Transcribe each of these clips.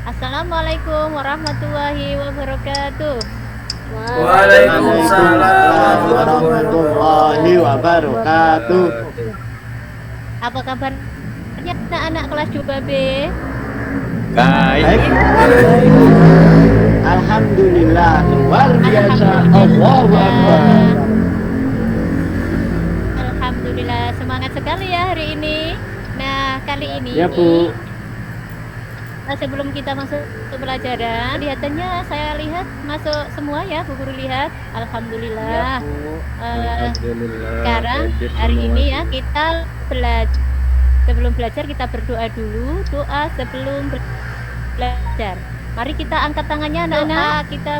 Assalamualaikum warahmatullahi wabarakatuh. Waalaikumsalam Waalaikumsalam warahmatullahi warahmatullahi wabarakatuh. wabarakatuh. Apa kabarnya anak-anak kelas 2B? Baik. Alhamdulillah, luar biasa. Allahu Akbar. Alhamdulillah, semangat sekali ya hari ini. Nah, kali ini Ya, Bu. sebelum kita masuk ke pelajaran, kelihatannya saya lihat masuk semua ya, Bu Guru lihat. Alhamdulillah. Sekarang hari ini ya kita belajar. Sebelum belajar kita berdoa dulu, doa sebelum belajar. Mari kita angkat tangannya anak-anak, kita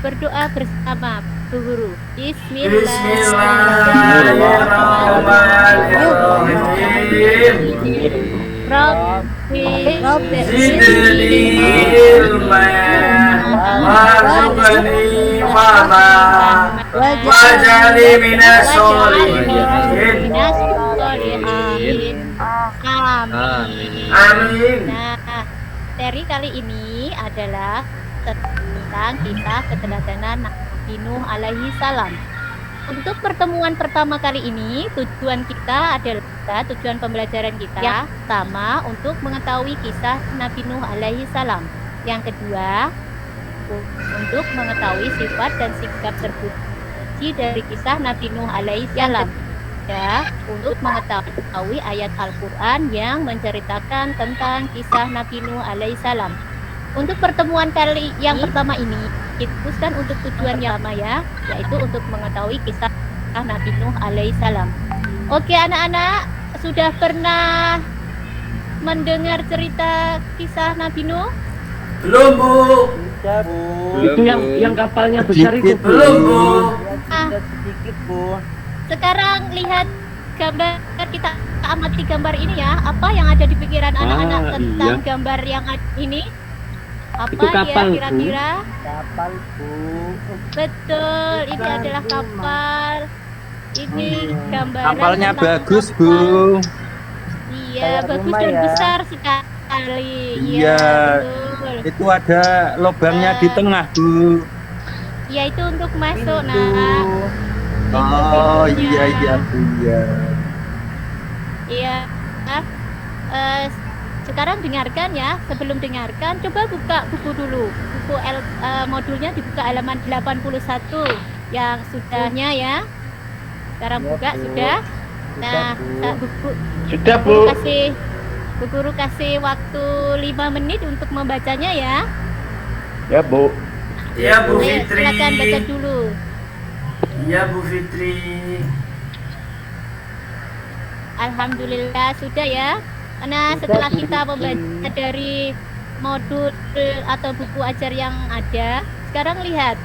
berdoa bersama Bu Guru. Bismillahirrahmanirrahim. Rabbi Zidni ilman warzuqni fahma waj'alni minas sholihin. Amin. Nah, seri kali ini adalah tentang kisah keteladanan Nabi Nuh alaihi salam. Untuk pertemuan pertama kali ini, tujuan pembelajaran kita yang pertama untuk mengetahui kisah Nabi Nuh alaihi salam. Yang kedua, untuk mengetahui sifat dan sikap terpuji dari kisah Nabi Nuh alaihi salam. Ya, untuk mengetahui ayat Al-Quran yang menceritakan tentang kisah Nabi Nuh alaihi salam. Untuk pertemuan kali yang pertama ini, kita fokuskan untuk tujuan yang sama ya, yaitu untuk mengetahui kisah Nabi Nuh alaihi salam. Oke anak-anak, sudah pernah mendengar cerita kisah Nabi Nuh? Belum, Bu. Itu yang kapalnya besar itu, Bu. Belum, Bu. Sedikit, Bu. Sekarang lihat gambar, kita amati gambar ini ya. Apa yang ada di pikiran anak-anak tentang gambar yang ini? Apa Itu kapal, ya kira-kira? Kapal, Bu. Betul, ini adalah kapal. Ini gambaran Kapalnya tentang bagus, kapal. Bu. Iya, Kayak bagus rumah dan ya. besar sekali. Iya. Betul. Itu ada lubangnya di tengah, Bu. Ya itu untuk masuk, Pintu. nak. Oh, pintunya. iya, Bu. Iya. Iya. Sekarang dengarkan ya. Sebelum dengarkan, coba buka buku dulu. Buku modulnya dibuka halaman 81 yang sudahnya ya. Sekarang Ya, buka Bu. sudah. Nah, Bu. buku Sudah, Bu Bu. Guru kasih waktu 5 menit untuk membacanya ya. Ya, Bu. Ya, Bu Ayo, Fitri. silakan baca dulu. Ya, Bu Fitri. Alhamdulillah sudah ya. Karena setelah kita membaca dari modul atau buku ajar yang ada, sekarang lihat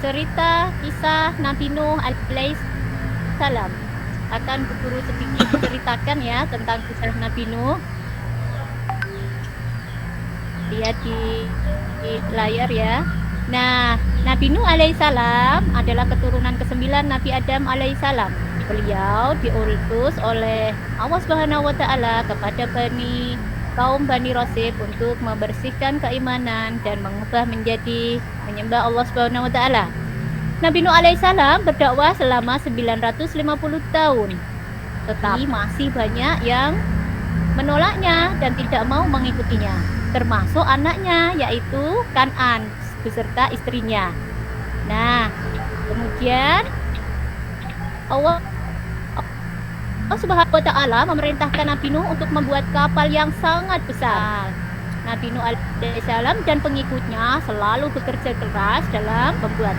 cerita kisah Nabi Nuh alaihi salam. Akan Bu Guru sedikit ceritakan ya tentang kisah Nabi Nuh. Lihat di layar ya. Nah, Nabi Nuh alaihissalam adalah keturunan ke-9 Nabi Adam alaihissalam. Beliau diutus oleh Allah Subhanahu wa taala kepada kaum Bani Rasib untuk membersihkan keimanan dan mengubah menjadi menyembah Allah Subhanahu wa taala. Nabi Nuh alaihissalam berdakwah selama 950 tahun. Tetapi masih banyak yang menolaknya dan tidak mau mengikutinya, termasuk anaknya yaitu Kan'an beserta istrinya. Nah, kemudian Allah Subhanahu wa taala memerintahkan Nabi Nuh untuk membuat kapal yang sangat besar. Nabi Nuh alaihissalam dan pengikutnya selalu bekerja keras dalam pembuatan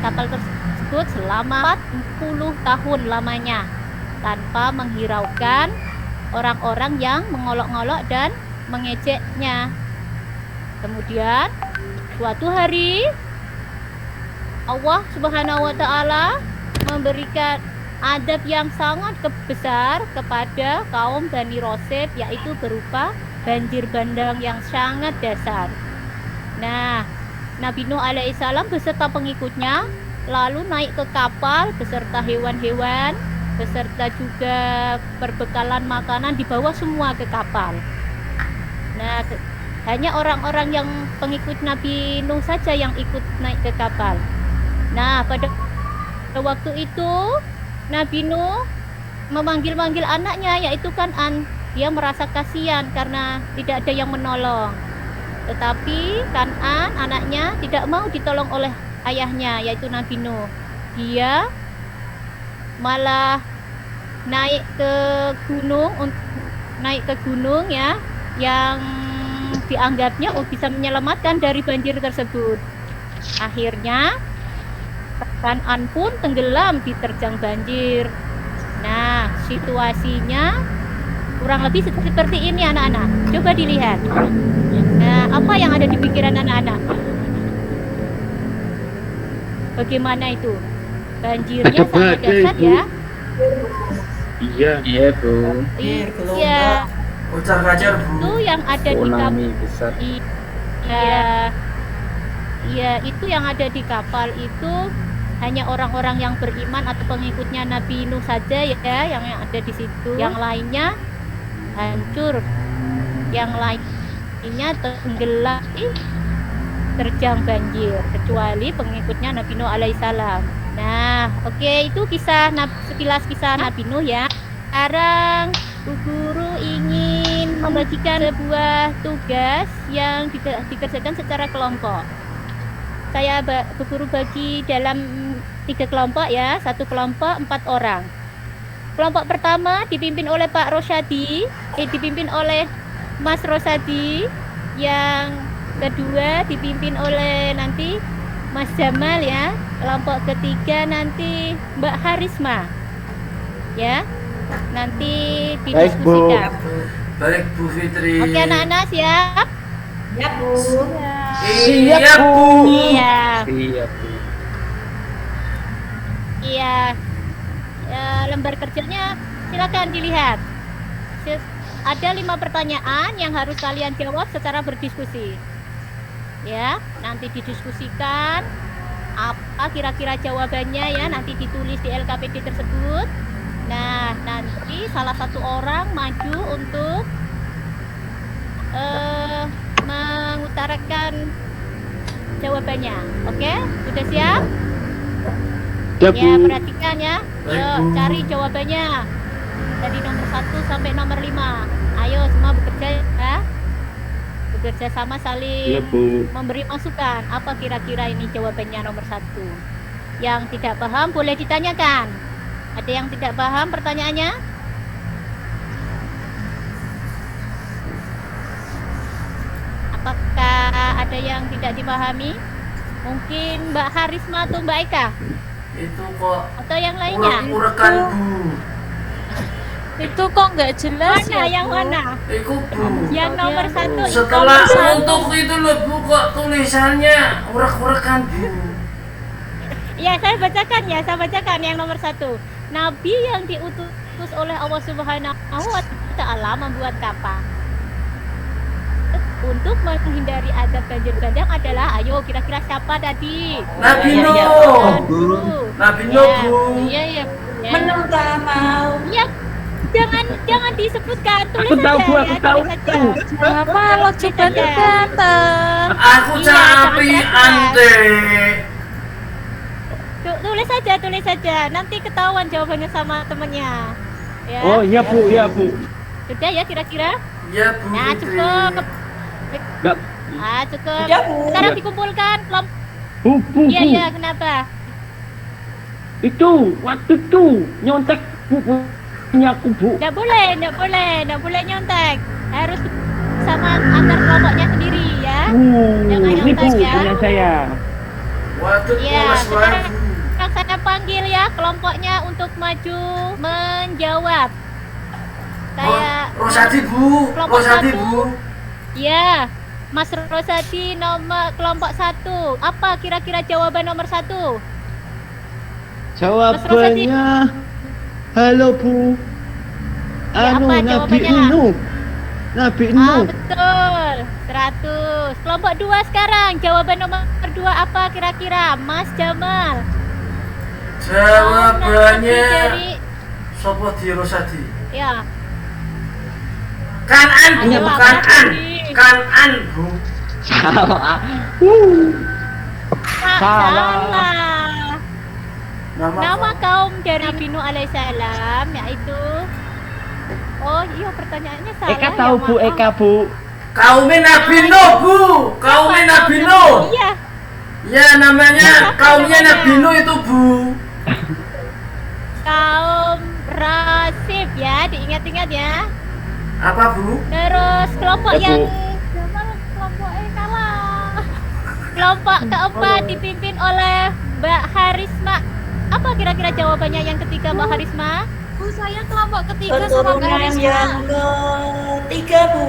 kapal tersebut selama 40 tahun lamanya tanpa menghiraukan orang-orang yang mengolok-ngolok dan mengejeknya. Kemudian suatu hari Allah Subhanahu wa taala memberikan adab yang sangat besar kepada kaum Bani Rasib, yaitu berupa banjir bandang yang sangat dahsyat. Nah, Nabi Nuh alaihissalam beserta pengikutnya lalu naik ke kapal beserta hewan-hewan, beserta juga perbekalan makanan dibawa semua ke kapal. Nah, Hanya orang-orang yang pengikut Nabi Nuh saja yang ikut naik ke kapal. Nah, pada waktu itu Nabi Nuh memanggil-manggil anaknya yaitu Kan'an. Dia merasa kasihan karena tidak ada yang menolong. Tetapi Kan'an anaknya tidak mau ditolong oleh ayahnya yaitu Nabi Nuh. Dia malah naik ke gunung ya yang dianggapnya bisa menyelamatkan dari banjir tersebut. Akhirnya Kan'an pun tenggelam diterjang banjir. Nah, situasinya kurang lebih seperti ini anak-anak. Coba dilihat. Nah, apa yang ada di pikiran anak-anak? Bagaimana itu? Banjirnya Ada sangat badai, dahsyat Bu. ya. Iya. Iya, Bu. Iya, Ujar-ajar itu Bu. yang ada di kapal. besar. Iya, itu yang ada di kapal itu hanya orang-orang yang beriman atau pengikutnya Nabi Nuh saja ya yang ada di situ. Yang lainnya hancur. Yang lainnya tenggelam terjang banjir kecuali pengikutnya Nabi Nuh alaihissalam. Nah, oke, itu sekilas kisah Nabi Nuh ya. Sekarang Bu Guru ingin membagikan sebuah tugas yang dikerjakan secara kelompok. Saya Bu Guru bagi dalam 3 kelompok ya. Satu kelompok 4 orang. Kelompok pertama dipimpin oleh Pak Rosyadi, dipimpin oleh Mas Rosyadi. Yang kedua dipimpin oleh nanti Mas Jamal ya. Kelompok ketiga nanti Mbak Harisma. Ya. Nanti didiskusikan. Baik Bu Fitri. Oke anak-anak siap? Iya Bu. Iya. Iya, Bu. Iya. Lembar kerjanya silakan dilihat. Ada 5 pertanyaan yang harus kalian jawab secara berdiskusi. Ya, nanti didiskusikan apa kira-kira jawabannya ya, nanti ditulis di LKPD tersebut. Nah, nanti salah satu orang maju untuk mengutarakan jawabannya. Oke, sudah siap? Ya, Ya, Bu. perhatikan ya. Baik, Yuk, Bu. cari jawabannya. Dari nomor 1 sampai nomor 5. Ayo semua bekerja ya. Bekerja sama Iya, saling Bu. memberi masukan. Apa kira-kira ini jawabannya nomor 1? Yang tidak paham boleh ditanyakan. Ada yang tidak paham pertanyaannya? Apakah ada yang tidak dipahami? Mungkin Mbak Harisma atau Mbak Eka? Itu kok Atau yang lainnya? urek-urekan Bu. Itu kok nggak jelas Mana ya, yang Bu? mana? Itu Bu. Yang nomor 1. Setelah untuk itu loh Bu, kok tulisannya urek-urekan Bu. Ya, saya bacakan yang nomor 1. Nabi yang diutus oleh Allah Subhanahu wa Ta'ala membuat kapal untuk menghindari azab banjir bandang adalah, ayo kira-kira siapa tadi? Nabi Ya, ya, Nuh. silakan, Bu. Nabi Nuh Ya. Bu. Iya ya, Ya. menentang mau. Ya, jangan disebutkan, tulis Aku tahu, saja Bu, ya, aku tahu. tulis saja. Apa lo coba saja. datang? Aku Iya, capi jangan ante. Tulis saja. Nanti ketahuan jawabannya sama temennya. Ya. Oh, iya, Bu. Iya, Bu. Sudah ya kira-kira? Ya Bu Nah, Fitri. cukup. Enggak. Cukup. Ya, Bu. Sekarang dikumpulkan kelompok. Bu, Bu, Iya, Bu. iya, kenapa? Itu, waktu itu nyontek Bu punya aku, Bu. Nggak boleh nyontek. Harus sama antar kelompoknya sendiri ya. Jangan Ini, Bu, nyontek ya. punya saya. Waduh Iya, polos sekarang Bu. saya panggil ya kelompoknya untuk maju menjawab. Saya Rosadi Bu. Kelompok Rosadi satu. Bu. Ya, Mas Rosadi nomor kelompok 1. Apa kira-kira jawaban nomor 1? Jawabannya, halo Bu. Ya, Anu, apa Nabi jawabannya? Nuh. Nabi Nuh. Betul. 100. Kelompok 2 sekarang. Jawaban nomor 2 apa kira-kira? Mas Jamal. Jawabannya Dari sopo di Rosadi. ya. Kanan Bu, Ayo, Kanan. Rosadi. Kanan, Bu. Salah. Salah. Nama Nama kaum dari Nabi Nuh alaihissalam yaitu. Oh iya, pertanyaannya salah. Eka tahu ya, Bu, maaf. Eka Bu. kaumnya Nabi Nuh, Bu. Kaumnya Nabi Nuh. Iya. Ya, namanya kaumnya Nabi Nuh itu, Bu. Kaum Rasib ya, diingat-ingat ya. Apa, Bu? Terus kelompok Ya, Bu. yang kelompok kalah. Kelompok keempat dipimpin oleh Mbak Harisma. Apa kira-kira jawabannya yang ketiga, Mbak Harisma? Bu, saya kelompok ketiga sama Kak Keturunan Risma. yang ketiga, Bu.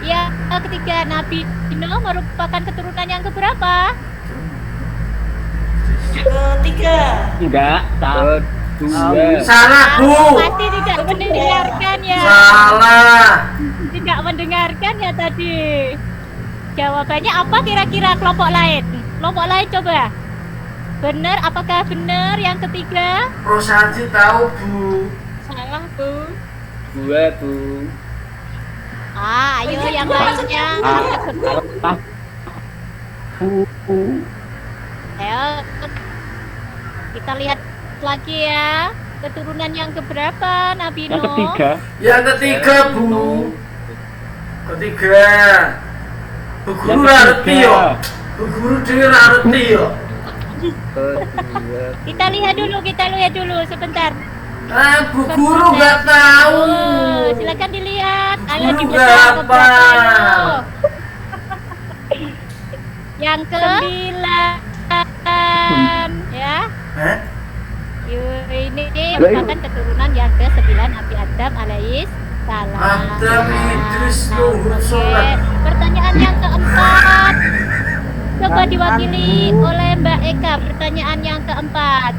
Ya, ketiga Nabi Nuh merupakan keturunan yang keberapa? Ketiga. Enggak, salah. Kedua. Salah, Bu. Pasti tidak mendengarkan ya. Salah. Tidak mendengarkan ya tadi. Jawabannya apa kira-kira kelompok lain? Kelompok lain coba. Benar, apakah benar yang ketiga? Rosanti tahu, Bu. Salah, Bu. Dua, Bu. Ayo yang lainnya. Ah, Bu. Ayo. Kita lihat lagi ya. Keturunan yang keberapa Nabi Nuh? Yang ketiga. Yang ketiga, Bu. Ketiga. Bu Yang guru arti yo. ketiga. Bu guru dhewe arti yo. Kedua. Kita lihat dulu sebentar. Ah, Bu guru nggak tahu. Oh, silakan dilihat. Ayo Guru dibaca nggak keberapa, apa. ayo. Yang ke-9 ya. Hah? Ini merupakan keturunan yang ke-9 Nabi Adam alaihis salam. Adam, Idris, Nuh, Oke, Solat. pertanyaan yang keempat. Coba diwakili oleh Mbak Eka. Pertanyaan yang keempat.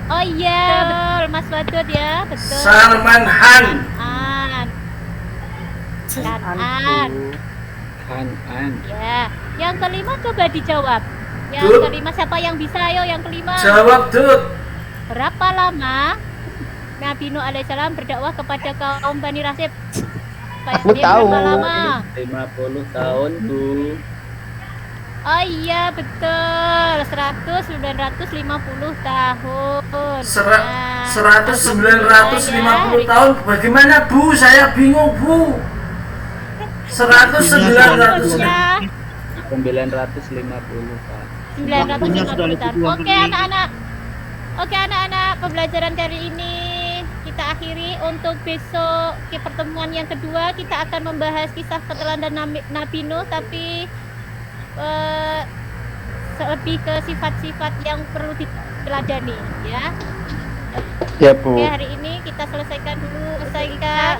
Oh iya, betul Mas Wadud ya, betul. Salman Han. An. Kanan. Kanan. Ya. Yang kelima coba dijawab. Yang Dut. kelima siapa yang bisa? Ayo yang kelima. Jawab, Dut. Berapa lama Nabi Nuh alaihissalam berdakwah kepada kaum Bani Rasib? Aku tahu. Berapa lama? 50 tahun, Bu. Oh iya betul, 950 tahun. Nah, 950 tahun. Bagaimana, Bu? Saya bingung, Bu. 950. Ya, 950 Pak. 950 tahun. Oke anak-anak, pembelajaran kali ini kita akhiri. Untuk besok ke pertemuan yang kedua kita akan membahas kisah keteladanan Nabi Nuh, tapi lebih ke sifat-sifat yang perlu diteladani ya. Ya, Bu. Oke, hari ini kita selesaikan dulu. Selesaikan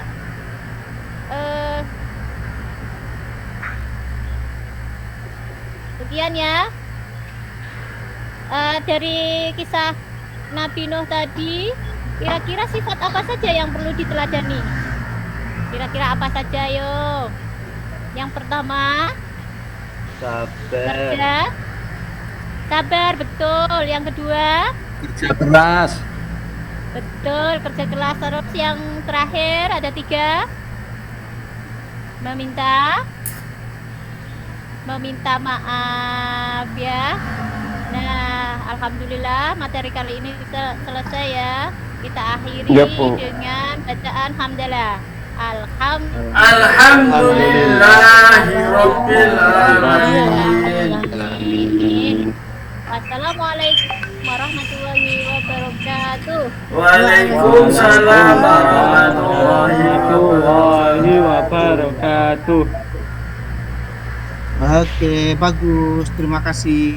sekian ya. Dari kisah Nabi Nuh tadi, kira-kira sifat apa saja yang perlu diteladani? Kira-kira apa saja, yo? Yang pertama, Sabar. kerja. Sabar, betul. Yang kedua, Kerja keras. betul, kerja keras. Terus yang terakhir ada 3. Meminta maaf ya. Nah, alhamdulillah materi kali ini bisa selesai ya. Kita akhiri Ya, Bu. dengan bacaan hamdalah. Alhamdulillahirabbil alamin. Wassalamualaikum warahmatullahi wabarakatuh. Waalaikumsalam warahmatullahi wabarakatuh. Oke, bagus. Terima kasih.